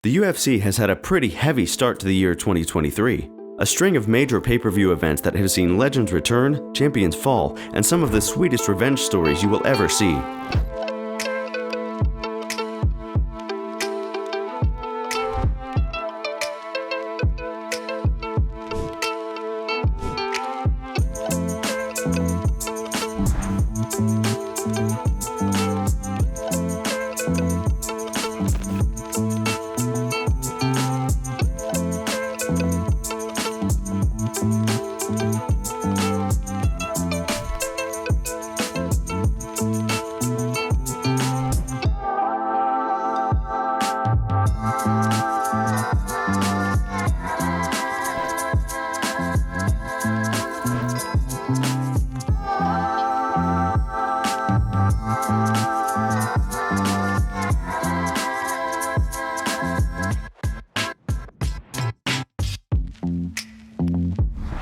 The UFC has had a pretty heavy start to the year 2023. A string of major pay-per-view events that have seen legends return, champions fall, and some of the sweetest revenge stories you will ever see.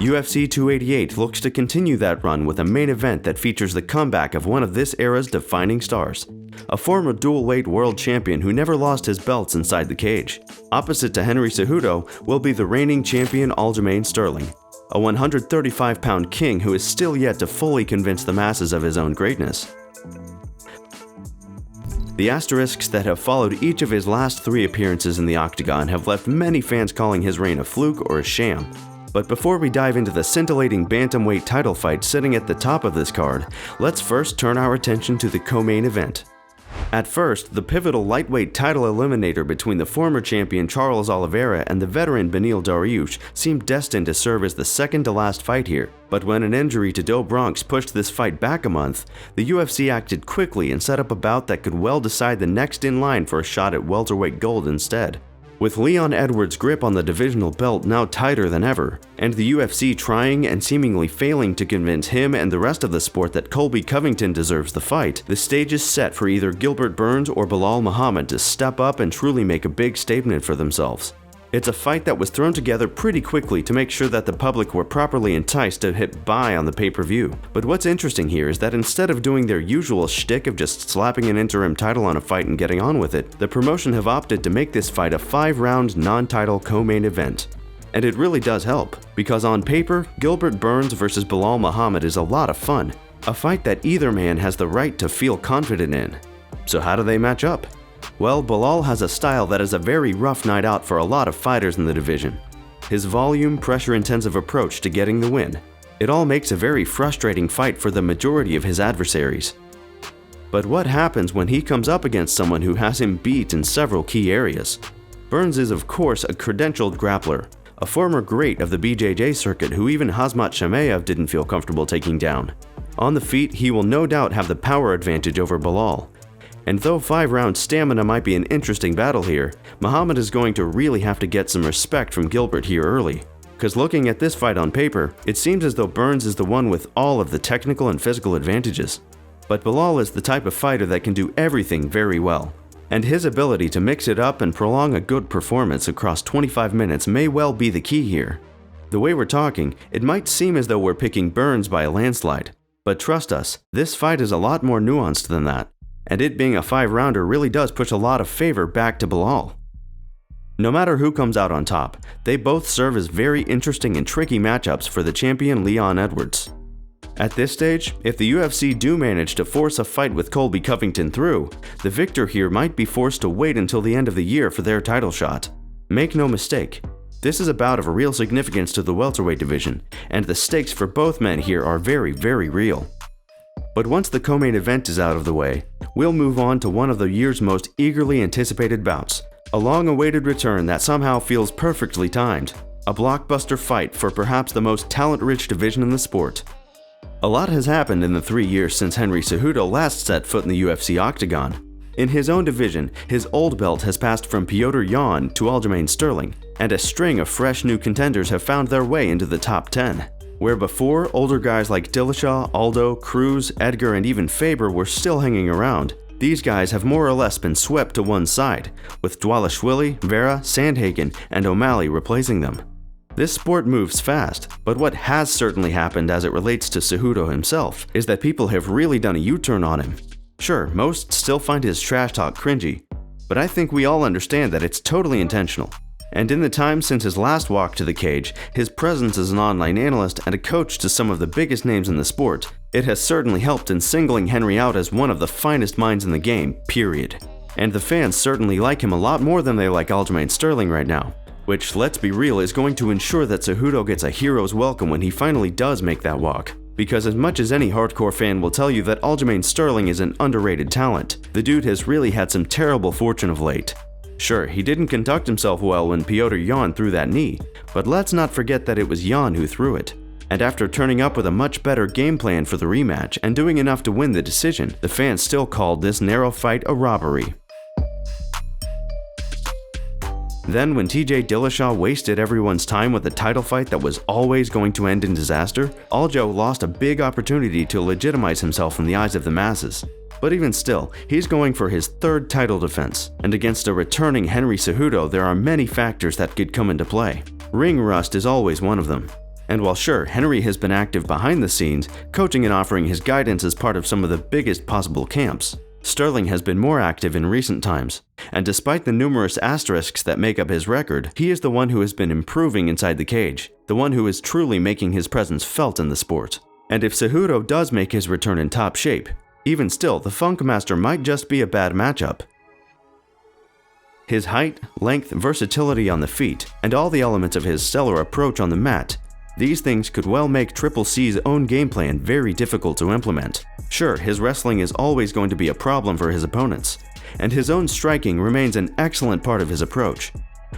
UFC 288 looks to continue that run with a main event that features the comeback of one of this era's defining stars, a former dual-weight world champion who never lost his belts inside the cage. Opposite to Henry Cejudo will be the reigning champion Aljamain Sterling, a 135-pound king who is still yet to fully convince the masses of his own greatness. The asterisks that have followed each of his last 3 appearances in the octagon have left many fans calling his reign a fluke or a sham. But before we dive into the scintillating bantamweight title fight sitting at the top of this card, let's first turn our attention to the co-main event. At first, the pivotal lightweight title eliminator between the former champion Charles Oliveira and the veteran Beneil Dariush seemed destined to serve as the second-to-last fight here. But when an injury to Do Bronx pushed this fight back a month, the UFC acted quickly and set up a bout that could well decide the next in line for a shot at welterweight gold instead. With Leon Edwards' grip on the divisional belt now tighter than ever, and the UFC trying and seemingly failing to convince him and the rest of the sport that Colby Covington deserves the fight, the stage is set for either Gilbert Burns or Belal Muhammed to step up and truly make a big statement for themselves. It's a fight that was thrown together pretty quickly to make sure that the public were properly enticed to hit buy on the pay-per-view. But what's interesting here is that instead of doing their usual shtick of just slapping an interim title on a fight and getting on with it, the promotion have opted to make this fight a 5-round non-title co-main event. And it really does help, because on paper, Gilbert Burns versus Belal Muhammed is a lot of fun, a fight that either man has the right to feel confident in. So how do they match up? Well, Belal has a style that is a very rough night out for a lot of fighters in the division. His volume, pressure-intensive approach to getting the win. It all makes a very frustrating fight for the majority of his adversaries. But what happens when he comes up against someone who has him beat in several key areas? Burns is of course a credentialed grappler, a former great of the BJJ circuit who even Khamzat Chimaev didn't feel comfortable taking down. On the feet, he will no doubt have the power advantage over Belal. And though 5-round stamina might be an interesting battle here, Muhammad is going to really have to get some respect from Gilbert here early. Cause looking at this fight on paper, it seems as though Burns is the one with all of the technical and physical advantages. But Belal is the type of fighter that can do everything very well. And his ability to mix it up and prolong a good performance across 25 minutes may well be the key here. The way we're talking, it might seem as though we're picking Burns by a landslide. But trust us, this fight is a lot more nuanced than that. And it being a 5-rounder really does push a lot of favor back to Belal. No matter who comes out on top, they both serve as very interesting and tricky matchups for the champion Leon Edwards. At this stage, if the UFC do manage to force a fight with Colby Covington through, the victor here might be forced to wait until the end of the year for their title shot. Make no mistake, this is a bout of a real significance to the welterweight division, and the stakes for both men here are very, very real. But once the co-main event is out of the way, we'll move on to one of the year's most eagerly anticipated bouts, a long-awaited return that somehow feels perfectly timed, a blockbuster fight for perhaps the most talent-rich division in the sport. A lot has happened in the 3 years since Henry Cejudo last set foot in the UFC octagon. In his own division, his old belt has passed from Petr Yan to Aljamain Sterling, and a string of fresh new contenders have found their way into the top 10. Where before, older guys like Dillashaw, Aldo, Cruz, Edgar, and even Faber were still hanging around, these guys have more or less been swept to one side, with Dvalishvili, Vera, Sandhagen, and O'Malley replacing them. This sport moves fast, but what has certainly happened as it relates to Cejudo himself is that people have really done a U-turn on him. Sure, most still find his trash talk cringy, but I think we all understand that it's totally intentional. And in the time since his last walk to the cage, his presence as an online analyst and a coach to some of the biggest names in the sport, it has certainly helped in singling Henry out as one of the finest minds in the game, period. And the fans certainly like him a lot more than they like Aljamain Sterling right now, which, let's be real, is going to ensure that Cejudo gets a hero's welcome when he finally does make that walk. Because as much as any hardcore fan will tell you that Aljamain Sterling is an underrated talent, the dude has really had some terrible fortune of late. Sure, he didn't conduct himself well when Petr Yan threw that knee, but let's not forget that it was Yan who threw it. And after turning up with a much better game plan for the rematch and doing enough to win the decision, the fans still called this narrow fight a robbery. Then when TJ Dillashaw wasted everyone's time with a title fight that was always going to end in disaster, Aljo lost a big opportunity to legitimize himself in the eyes of the masses. But even still, he's going for his third title defense, and against a returning Henry Cejudo there are many factors that could come into play. Ring rust is always one of them. And while sure, Henry has been active behind the scenes, coaching and offering his guidance as part of some of the biggest possible camps, Sterling has been more active in recent times, and despite the numerous asterisks that make up his record, he is the one who has been improving inside the cage, the one who is truly making his presence felt in the sport. And if Cejudo does make his return in top shape, even still, the Funkmaster might just be a bad matchup. His height, length, versatility on the feet, and all the elements of his stellar approach on the mat, these things could well make Triple C's own game plan very difficult to implement. Sure, his wrestling is always going to be a problem for his opponents, and his own striking remains an excellent part of his approach.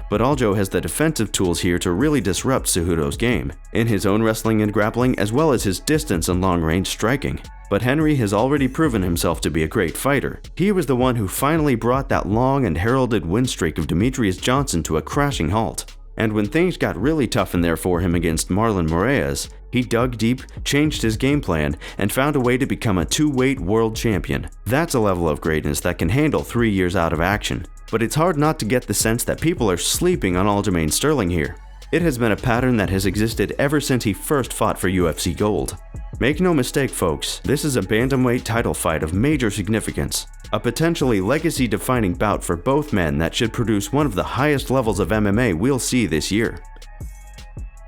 But Aljo has the defensive tools here to really disrupt Cejudo's game, in his own wrestling and grappling as well as his distance and long-range striking. But Henry has already proven himself to be a great fighter. He was the one who finally brought that long and heralded win streak of Demetrius Johnson to a crashing halt. And when things got really tough in there for him against Marlon Moraes, he dug deep, changed his game plan, and found a way to become a two-weight world champion. That's a level of greatness that can handle 3 years out of action. But it's hard not to get the sense that people are sleeping on Aljamain Sterling here. It has been a pattern that has existed ever since he first fought for UFC Gold. Make no mistake, folks, this is a bantamweight title fight of major significance, a potentially legacy-defining bout for both men that should produce one of the highest levels of MMA we'll see this year.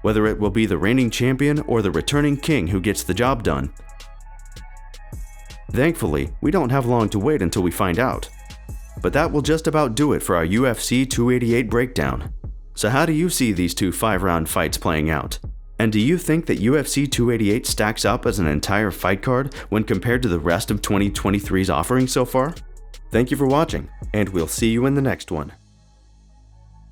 Whether it will be the reigning champion or the returning king who gets the job done. Thankfully, we don't have long to wait until we find out. But that will just about do it for our UFC 288 breakdown. So how do you see these two 5-round fights playing out? And do you think that UFC 288 stacks up as an entire fight card when compared to the rest of 2023's offerings so far? Thank you for watching, and we'll see you in the next one.